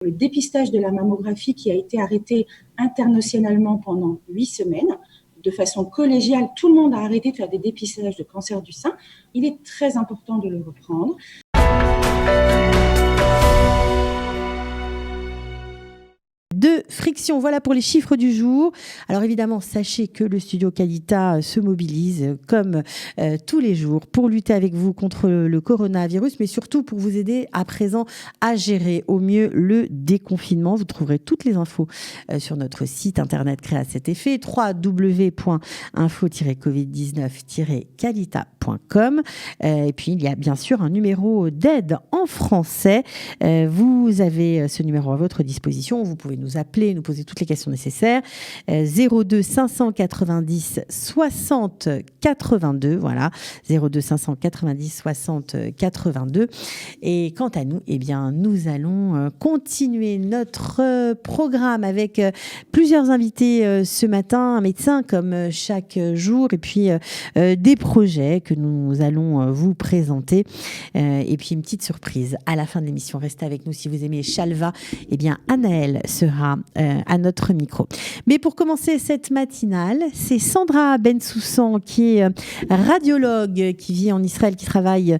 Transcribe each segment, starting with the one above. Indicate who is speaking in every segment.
Speaker 1: Le dépistage de la mammographie qui a été arrêté internationalement pendant 8 semaines, de façon collégiale, tout le monde a arrêté de faire des dépistages de cancer du sein. Il est très important de le reprendre.
Speaker 2: De friction. Voilà pour les chiffres du jour. Alors évidemment, sachez que le studio Qualita se mobilise comme tous les jours pour lutter avec vous contre le coronavirus, mais surtout pour vous aider à présent à gérer au mieux le déconfinement. Vous trouverez toutes les infos sur notre site internet créé à cet effet, www.info-covid19-qualita.com. Et puis, il y a bien sûr un numéro d'aide en français. Vous avez ce numéro à votre disposition. Vous pouvez nous appeler, nous poser toutes les questions nécessaires. 02 590 60 82. Voilà, 02 590 60 82. Et quant à nous, eh bien, nous allons continuer notre programme avec plusieurs invités ce matin, un médecin comme chaque jour, et puis des projets que nous allons vous présenter. Et puis une petite surprise à la fin de l'émission. Restez avec nous si vous aimez Chalva. Eh bien, Anaëlle sera à notre micro. Mais pour commencer cette matinale, c'est Sandra Bensoussan qui est radiologue, qui vit en Israël, qui travaille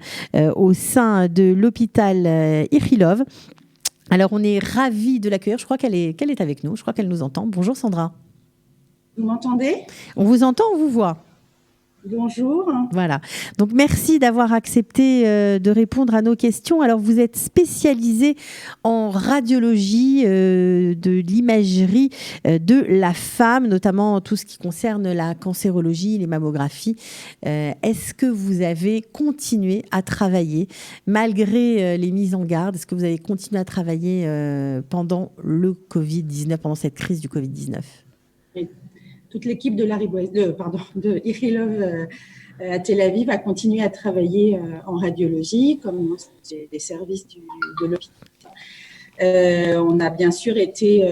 Speaker 2: au sein de l'hôpital Ichilov. Alors, on est ravis de l'accueillir. Je crois qu'elle est avec nous. Je crois qu'elle nous entend. Bonjour Sandra.
Speaker 1: Vous m'entendez ?
Speaker 2: On vous entend, on vous voit.
Speaker 1: Bonjour.
Speaker 2: Voilà. Donc, merci d'avoir accepté de répondre à nos questions. Alors, vous êtes spécialisée en radiologie de l'imagerie de la femme, notamment tout ce qui concerne la cancérologie, les mammographies. Est-ce que vous avez continué à travailler malgré les mises en garde ? Est-ce que vous avez continué à travailler pendant le Covid-19, pendant cette crise du Covid-19 ?
Speaker 1: Oui. Toute l'équipe de Ichilov à Tel Aviv a continué à travailler en radiologie, comme des services de l'hôpital. On a bien sûr été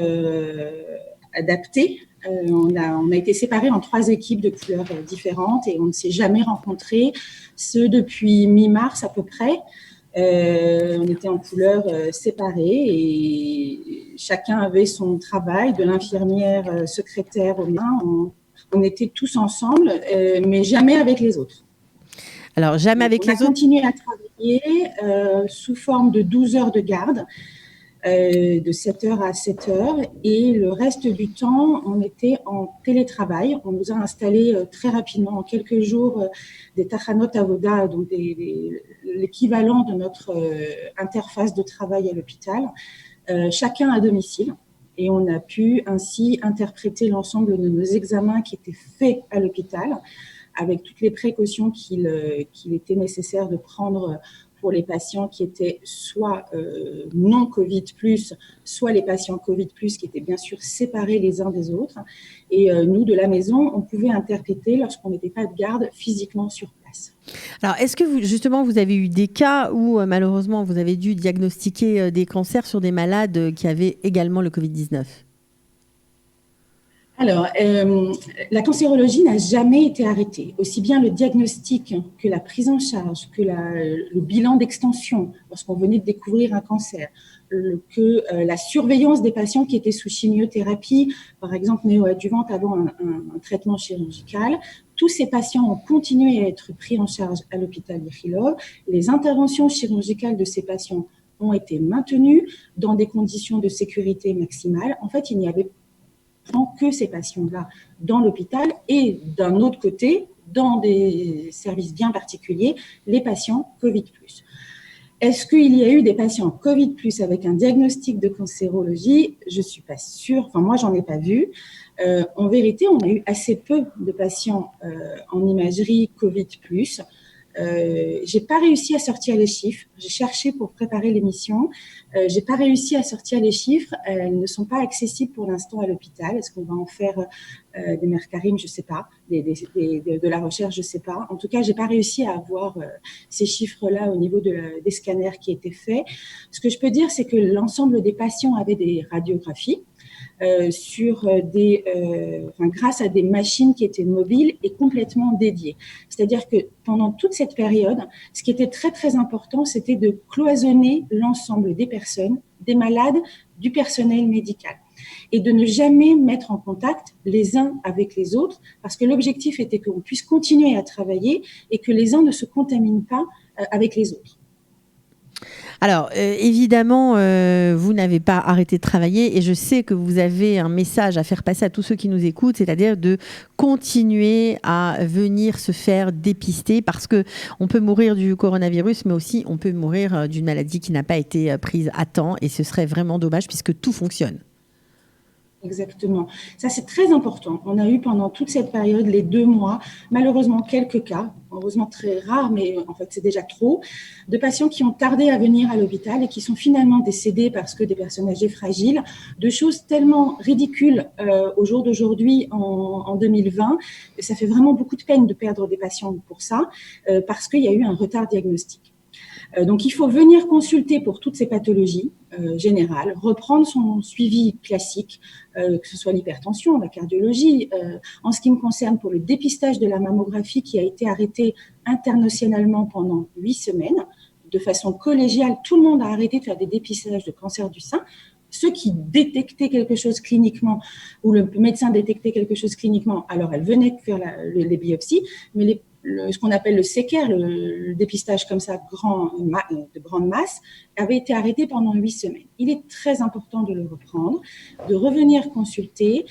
Speaker 1: adaptés. On a été séparés en 3 équipes de couleurs différentes et on ne s'est jamais rencontrés, ce depuis mi-mars à peu près. On était en couleurs séparées et chacun avait son travail, de l'infirmière secrétaire aux mains. On était tous ensemble, mais jamais avec les autres.
Speaker 2: Alors, jamais avec les autres.
Speaker 1: On a continué à travailler sous forme de 12 heures de garde, de 7h à 7h, et le reste du temps, on était en télétravail. On nous a installé très rapidement, en quelques jours, des tachanot avoda, donc l'équivalent de notre interface de travail à l'hôpital, chacun à domicile. Et on a pu ainsi interpréter l'ensemble de nos examens qui étaient faits à l'hôpital, avec toutes les précautions qu'il était nécessaire de prendre pour les patients qui étaient soit non Covid+, soit les patients Covid+, qui étaient bien sûr séparés les uns des autres. Et nous, de la maison, on pouvait interpréter lorsqu'on n'était pas de garde physiquement sur place.
Speaker 2: Alors, est-ce que vous avez eu des cas où, malheureusement, vous avez dû diagnostiquer des cancers sur des malades qui avaient également le Covid-19 ?
Speaker 1: Alors, la cancérologie n'a jamais été arrêtée. Aussi bien le diagnostic que la prise en charge, que le bilan d'extension lorsqu'on venait de découvrir un cancer, que la surveillance des patients qui étaient sous chimiothérapie, par exemple néoadjuvante avant un traitement chirurgical. Tous ces patients ont continué à être pris en charge à l'hôpital Ichilov. Les interventions chirurgicales de ces patients ont été maintenues dans des conditions de sécurité maximale. En fait, il n'y avait que ces patients-là dans l'hôpital et d'un autre côté, dans des services bien particuliers, les patients Covid+. Est-ce qu'il y a eu des patients Covid+, avec un diagnostic de cancérologie ? Je ne suis pas sûre, enfin moi j'en ai pas vu. En vérité, on a eu assez peu de patients en imagerie Covid+. J'ai pas réussi à sortir les chiffres. J'ai cherché pour préparer l'émission. J'ai pas réussi à sortir les chiffres. Ils ne sont pas accessibles pour l'instant à l'hôpital. Est-ce qu'on va en faire des mercarim? Je sais pas. De la recherche, je sais pas. En tout cas, j'ai pas réussi à avoir ces chiffres-là au niveau des scanners qui étaient faits. Ce que je peux dire, c'est que l'ensemble des patients avaient des radiographies. grâce à des machines qui étaient mobiles et complètement dédiées. C'est-à-dire que pendant toute cette période, ce qui était très très important, c'était de cloisonner l'ensemble des personnes, des malades, du personnel médical, et de ne jamais mettre en contact les uns avec les autres, parce que l'objectif était qu'on puisse continuer à travailler et que les uns ne se contaminent pas avec les autres.
Speaker 2: Alors, évidemment, vous n'avez pas arrêté de travailler et je sais que vous avez un message à faire passer à tous ceux qui nous écoutent, c'est-à-dire de continuer à venir se faire dépister parce qu'on peut mourir du coronavirus, mais aussi on peut mourir d'une maladie qui n'a pas été prise à temps et ce serait vraiment dommage puisque tout fonctionne.
Speaker 1: Exactement. Ça, c'est très important. On a eu pendant toute cette période, les 2 mois, malheureusement quelques cas, heureusement très rares, mais en fait c'est déjà trop, de patients qui ont tardé à venir à l'hôpital et qui sont finalement décédés parce que des personnes âgées fragiles, de choses tellement ridicules au jour d'aujourd'hui en 2020. Et ça fait vraiment beaucoup de peine de perdre des patients pour ça, parce qu'il y a eu un retard diagnostique. Donc, il faut venir consulter pour toutes ces pathologies générales, reprendre son suivi classique, que ce soit l'hypertension, la cardiologie. En ce qui me concerne, pour le dépistage de la mammographie qui a été arrêté internationalement pendant 8 semaines, de façon collégiale, tout le monde a arrêté de faire des dépistages de cancer du sein. Ceux qui détectaient quelque chose cliniquement, ou le médecin détectait quelque chose cliniquement, alors elle venait faire les biopsies, mais ce qu'on appelle le séquer, le dépistage comme ça de grande masse, avait été arrêté pendant 8 semaines. Il est très important de le reprendre, de revenir consulter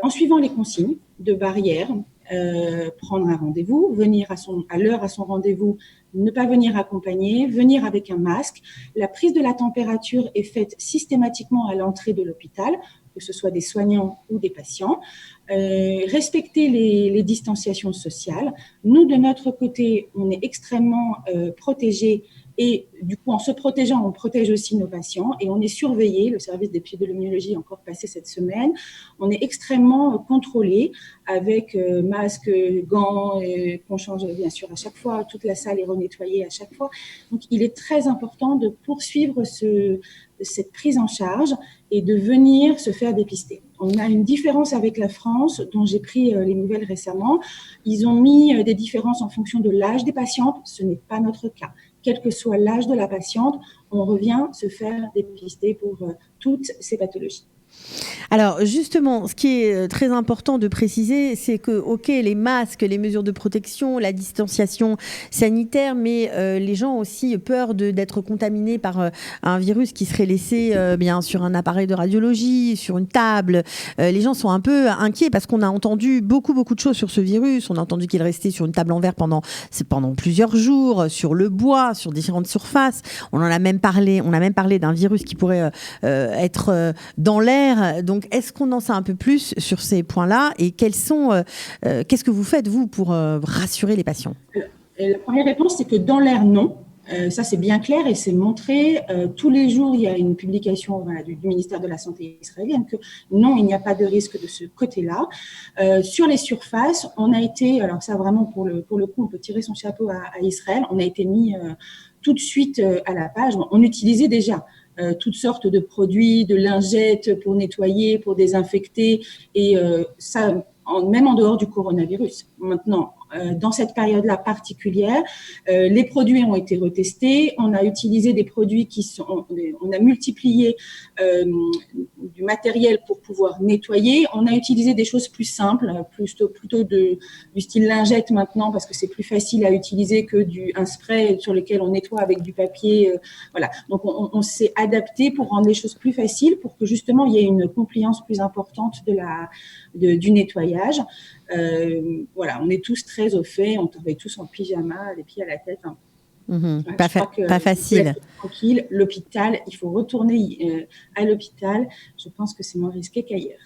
Speaker 1: en suivant les consignes de barrière, prendre un rendez-vous, venir à l'heure à son rendez-vous, ne pas venir accompagner, venir avec un masque. La prise de la température est faite systématiquement à l'entrée de l'hôpital, que ce soit des soignants ou des patients. Respecter les distanciations sociales. Nous, de notre côté, on est extrêmement protégés et du coup, en se protégeant, on protège aussi nos patients et on est surveillé. Le service d'épidémiologie est encore passé cette semaine. On est extrêmement contrôlé avec masques, gants qu'on change bien sûr à chaque fois. Toute la salle est renettoyée à chaque fois. Donc, il est très important de poursuivre cette prise en charge et de venir se faire dépister. On a une différence avec la France, dont j'ai pris les nouvelles récemment. Ils ont mis des différences en fonction de l'âge des patientes. Ce n'est pas notre cas. Quel que soit l'âge de la patiente, on revient se faire dépister pour toutes ces pathologies.
Speaker 2: Alors justement, ce qui est très important de préciser, c'est que, ok, les masques, les mesures de protection, la distanciation sanitaire, mais les gens ont aussi peur d'être contaminés par un virus qui serait laissé bien sur un appareil de radiologie, sur une table. Les gens sont un peu inquiets parce qu'on a entendu beaucoup de choses sur ce virus. On a entendu qu'il restait sur une table en verre pendant plusieurs jours, sur le bois, sur différentes surfaces. On a même parlé d'un virus qui pourrait être dans l'air. Donc, est-ce qu'on en sait un peu plus sur ces points-là et qu'est-ce que vous faites, vous, pour rassurer les patients ?
Speaker 1: La première réponse, c'est que dans l'air, non. Ça, c'est bien clair et c'est montré. Tous les jours, il y a une publication du ministère de la Santé israélienne que non, il n'y a pas de risque de ce côté-là. Sur les surfaces, on a été, alors ça vraiment pour le coup, on peut tirer son chapeau à Israël, on a été mis tout de suite à la page. On utilisait déjà toutes sortes de produits, de lingettes pour nettoyer, pour désinfecter, et ça, même en dehors du coronavirus. Maintenant, dans cette période-là particulière, les produits ont été retestés. On a utilisé des produits on a multiplié du matériel pour pouvoir nettoyer. On a utilisé des choses plus simples, plutôt du style lingette maintenant, parce que c'est plus facile à utiliser que un spray sur lequel on nettoie avec du papier. Voilà. Donc, on s'est adapté pour rendre les choses plus faciles, pour que justement il y ait une compliance plus importante du nettoyage. Voilà, on est tous très au fait, on travaille tous en pyjama, les pieds à la tête.
Speaker 2: Pas facile.
Speaker 1: Tranquille, l'hôpital, il faut retourner à l'hôpital. Je pense que c'est moins risqué qu'ailleurs.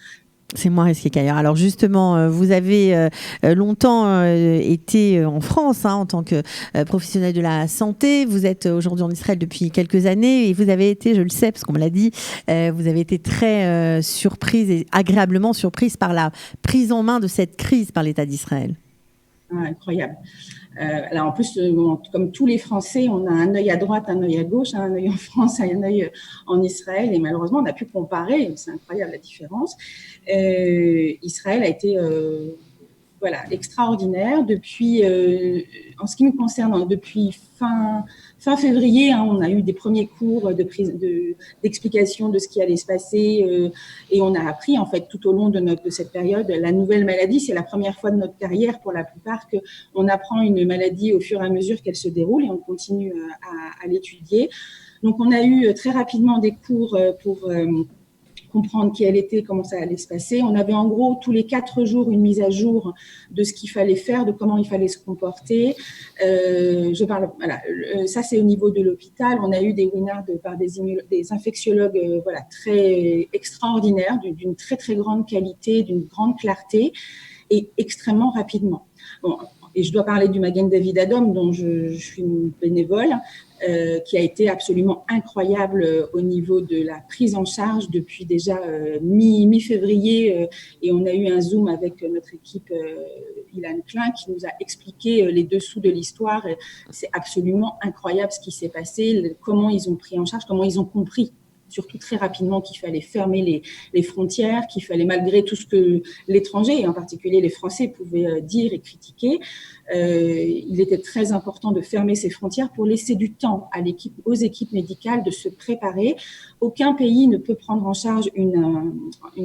Speaker 2: C'est moins risqué qu'ailleurs. Alors justement, vous avez longtemps été en France en tant que professionnel de la santé. Vous êtes aujourd'hui en Israël depuis quelques années et vous avez été, je le sais parce qu'on me l'a dit, vous avez été très surprise et agréablement surprise par la prise en main de cette crise par l'État d'Israël.
Speaker 1: incroyable. Alors en plus, comme tous les Français, on a un œil à droite, un œil à gauche, un œil en France, un œil en Israël, et malheureusement, on a pu comparer. C'est incroyable la différence. Israël a été extraordinaire. Depuis, en ce qui me concerne, depuis fin février, on a eu des premiers cours d'explication de ce qui allait se passer, et on a appris en fait tout au long de cette période la nouvelle maladie. C'est la première fois de notre carrière pour la plupart qu'on apprend une maladie au fur et à mesure qu'elle se déroule, et on continue à l'étudier. Donc on a eu très rapidement des cours pour comprendre qui elle était, comment ça allait se passer. On avait en gros tous les 4 jours une mise à jour de ce qu'il fallait faire, de comment il fallait se comporter. Ça c'est au niveau de l'hôpital. On a eu des webinaires par des infectiologues très extraordinaires, d'une très très grande qualité, d'une grande clarté et extrêmement rapidement. Bon, et je dois parler du Magen David Adom, dont je suis une bénévole, qui a été absolument incroyable au niveau de la prise en charge depuis déjà mi-février. Et on a eu un Zoom avec notre équipe Ilan Klein qui nous a expliqué les dessous de l'histoire. C'est absolument incroyable ce qui s'est passé, comment ils ont pris en charge, comment ils ont compris surtout très rapidement qu'il fallait fermer les frontières, qu'il fallait, malgré tout ce que l'étranger, et en particulier les Français, pouvaient dire et critiquer, il était très important de fermer ces frontières pour laisser du temps aux équipes médicales de se préparer. Aucun pays ne peut prendre en charge une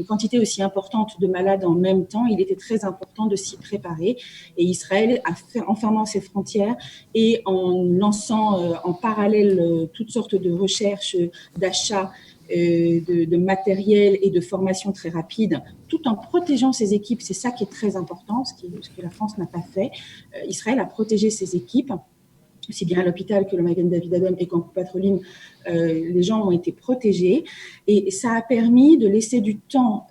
Speaker 1: quantité aussi importante de malades en même temps. Il était très important de s'y préparer. Et Israël, en fermant ses frontières et en lançant en parallèle toutes sortes de recherches, d'achats, de matériel et de formation très rapide, tout en protégeant ses équipes. C'est ça qui est très important, ce que la France n'a pas fait. Israël a protégé ses équipes, aussi bien à l'hôpital que le Magen David Adom et qu'en Patroline, les gens ont été protégés. Et ça a permis de laisser du temps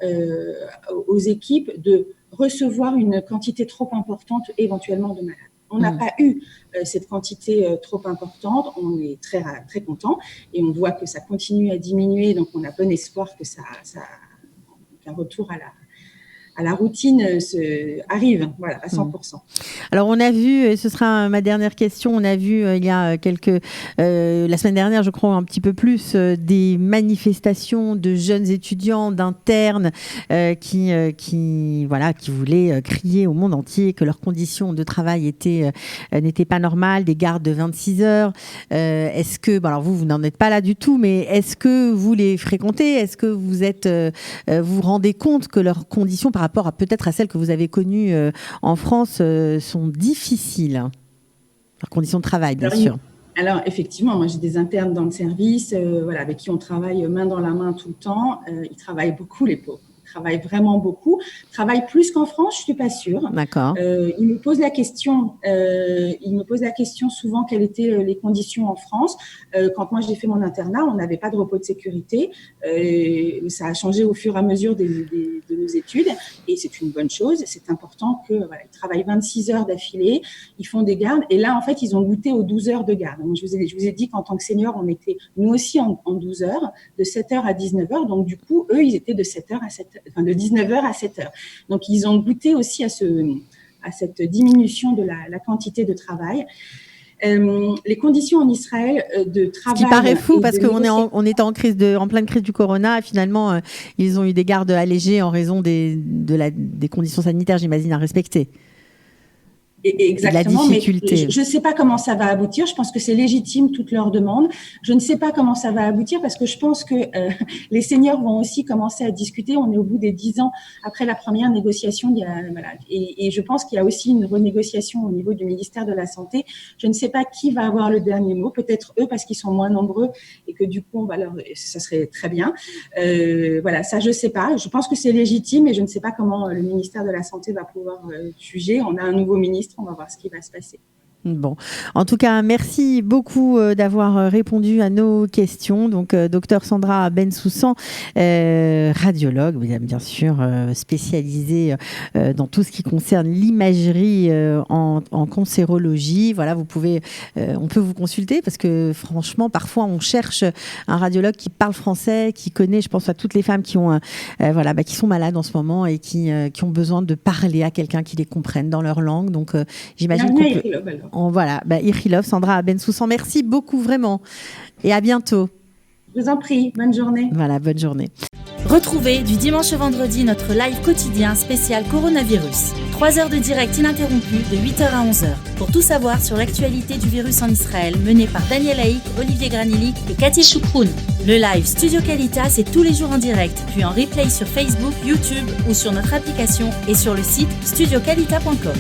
Speaker 1: aux équipes de recevoir une quantité trop importante éventuellement de malades. On n'a pas eu cette quantité trop importante, on est très, très content et on voit que ça continue à diminuer, donc on a bon espoir qu'un retour à la routine arrive, voilà, à 100%.
Speaker 2: Alors, on a vu, et ce sera ma dernière question, on a vu il y a la semaine dernière, je crois, un petit peu plus, des manifestations de jeunes étudiants, d'internes qui voulaient crier au monde entier que leurs conditions de travail n'étaient pas normales, des gardes de 26 heures. Est-ce que, alors vous n'en êtes pas là du tout, mais est-ce que vous les fréquentez? Est-ce que vous vous rendez compte que leurs conditions par rapport peut-être à celles que vous avez connues en France sont difficiles, leurs conditions de travail, bien sûr.
Speaker 1: Alors, effectivement, moi, j'ai des internes dans le service avec qui on travaille main dans la main tout le temps. Ils travaillent beaucoup, les pauvres. Ils travaillent vraiment beaucoup. Ils travaillent plus qu'en France, je ne suis pas sûre.
Speaker 2: D'accord.
Speaker 1: Ils me posent la question souvent quelles étaient les conditions en France. Quand moi, j'ai fait mon internat, on n'avait pas de repos de sécurité. Ça a changé au fur et à mesure de nos études et c'est une bonne chose. C'est important qu'ils travaillent 26 heures d'affilée, ils font des gardes et là, en fait, ils ont goûté aux 12 heures de garde. Donc, je vous ai dit qu'en tant que senior, on était nous aussi en 12 heures, de 7 heures à 19 heures. Donc, du coup, eux, ils étaient de 7 heures à 7 heures, enfin, de 19 heures à 7 heures. Donc, ils ont goûté aussi à cette diminution de la quantité de travail. Les conditions en Israël de travail.
Speaker 2: Ce qui paraît fou parce qu'on était en pleine crise du corona et finalement ils ont eu des gardes allégés en raison des conditions sanitaires, j'imagine, à respecter.
Speaker 1: Exactement, mais je ne sais pas comment ça va aboutir. Je pense que c'est légitime toutes leurs demandes. Je ne sais pas comment ça va aboutir parce que je pense que les seniors vont aussi commencer à discuter. On est au bout des 10 ans après la première négociation. Et je pense qu'il y a aussi une renégociation au niveau du ministère de la Santé. Je ne sais pas qui va avoir le dernier mot. Peut-être eux parce qu'ils sont moins nombreux et que du coup, ça serait très bien. Ça je ne sais pas. Je pense que c'est légitime et je ne sais pas comment le ministère de la Santé va pouvoir juger. On a un nouveau ministre. On va voir ce qui va se passer.
Speaker 2: Bon, en tout cas, merci beaucoup d'avoir répondu à nos questions. Donc, docteur Sandra Bensoussan, radiologue, bien sûr, spécialisée dans tout ce qui concerne l'imagerie en cancérologie. Voilà, on peut vous consulter parce que franchement, parfois, on cherche un radiologue qui parle français, qui connaît, je pense à toutes les femmes qui ont, qui sont malades en ce moment et qui ont besoin de parler à quelqu'un qui les comprenne dans leur langue. Donc, j'imagine qu'on peut... Voilà, Ichilov, Sandra Bensoussan, merci beaucoup vraiment et à bientôt.
Speaker 1: Je vous en prie, bonne journée.
Speaker 2: Voilà, bonne journée.
Speaker 3: Retrouvez du dimanche au vendredi notre live quotidien spécial coronavirus. 3 heures de direct ininterrompu de 8h à 11h. Pour tout savoir sur l'actualité du virus en Israël, mené par Daniel Haïk, Olivier Granilic et Cathy Choucroune. Le live Studio Qualitas, c'est tous les jours en direct, puis en replay sur Facebook, YouTube ou sur notre application et sur le site studioqualita.com.